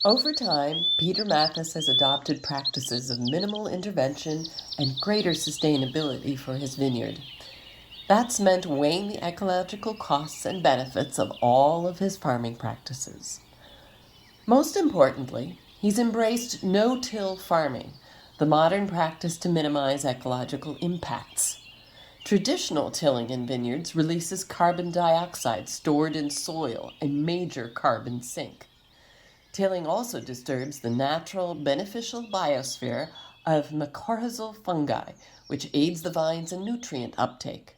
Over time, Peter Mathis has adopted practices of minimal intervention and greater sustainability for his vineyard. That's meant weighing the ecological costs and benefits of all of his farming practices. Most importantly, he's embraced no-till farming, the modern practice to minimize ecological impacts. Traditional tilling in vineyards releases carbon dioxide stored in soil, a major carbon sink. Tilling also disturbs the natural, beneficial biosphere of mycorrhizal fungi, which aids the vines in nutrient uptake.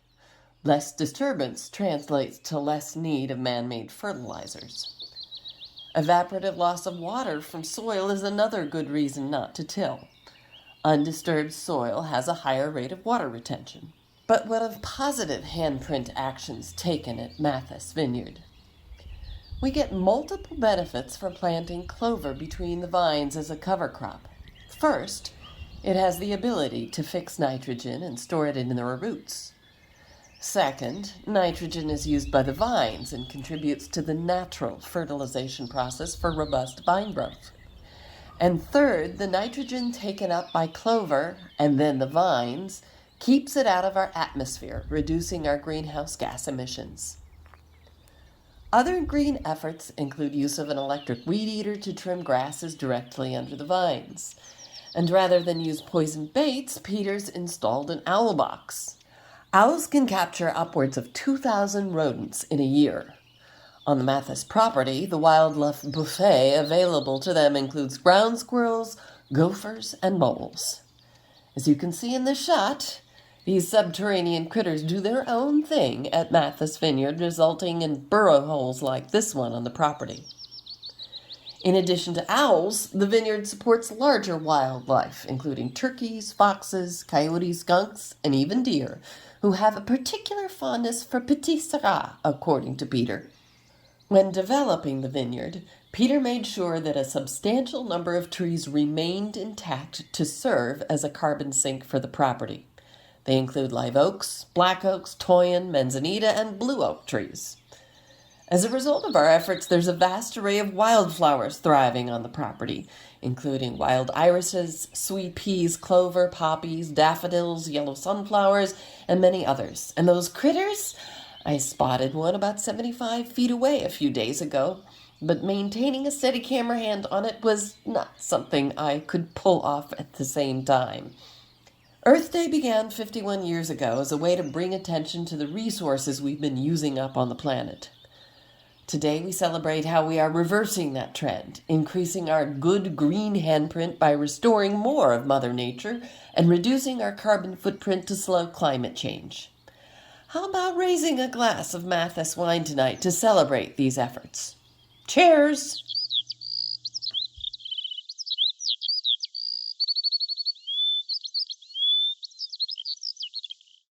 Less disturbance translates to less need of man-made fertilizers. Evaporative loss of water from soil is another good reason not to till. Undisturbed soil has a higher rate of water retention. But what of positive handprint actions taken at Mathis Vineyard? We get multiple benefits from planting clover between the vines as a cover crop. First, it has the ability to fix nitrogen and store it in their roots. Second, nitrogen is used by the vines and contributes to the natural fertilization process for robust vine growth. And third, the nitrogen taken up by clover and then the vines keeps it out of our atmosphere, reducing our greenhouse gas emissions. Other green efforts include use of an electric weed eater to trim grasses directly under the vines. And rather than use poison baits, Peter's installed an owl box. Owls can capture upwards of 2,000 rodents in a year. On the Mathis property, the wildlife buffet available to them includes ground squirrels, gophers, and moles. As you can see in this shot, these subterranean critters do their own thing at Mathis Vineyard, resulting in burrow holes like this one on the property. In addition to owls, the vineyard supports larger wildlife, including turkeys, foxes, coyotes, skunks, and even deer, who have a particular fondness for petit syrah, according to Peter. When developing the vineyard, Peter made sure that a substantial number of trees remained intact to serve as a carbon sink for the property. They include live oaks, black oaks, toyon, manzanita, and blue oak trees. As a result of our efforts, there's a vast array of wildflowers thriving on the property, including wild irises, sweet peas, clover, poppies, daffodils, yellow sunflowers, and many others. And those critters? I spotted one about 75 feet away a few days ago, but maintaining a steady camera hand on it was not something I could pull off at the same time. Earth Day began 51 years ago as a way to bring attention to the resources we've been using up on the planet. Today we celebrate how we are reversing that trend, increasing our good green handprint by restoring more of Mother Nature and reducing our carbon footprint to slow climate change. How about raising a glass of Mathis wine tonight to celebrate these efforts? Cheers!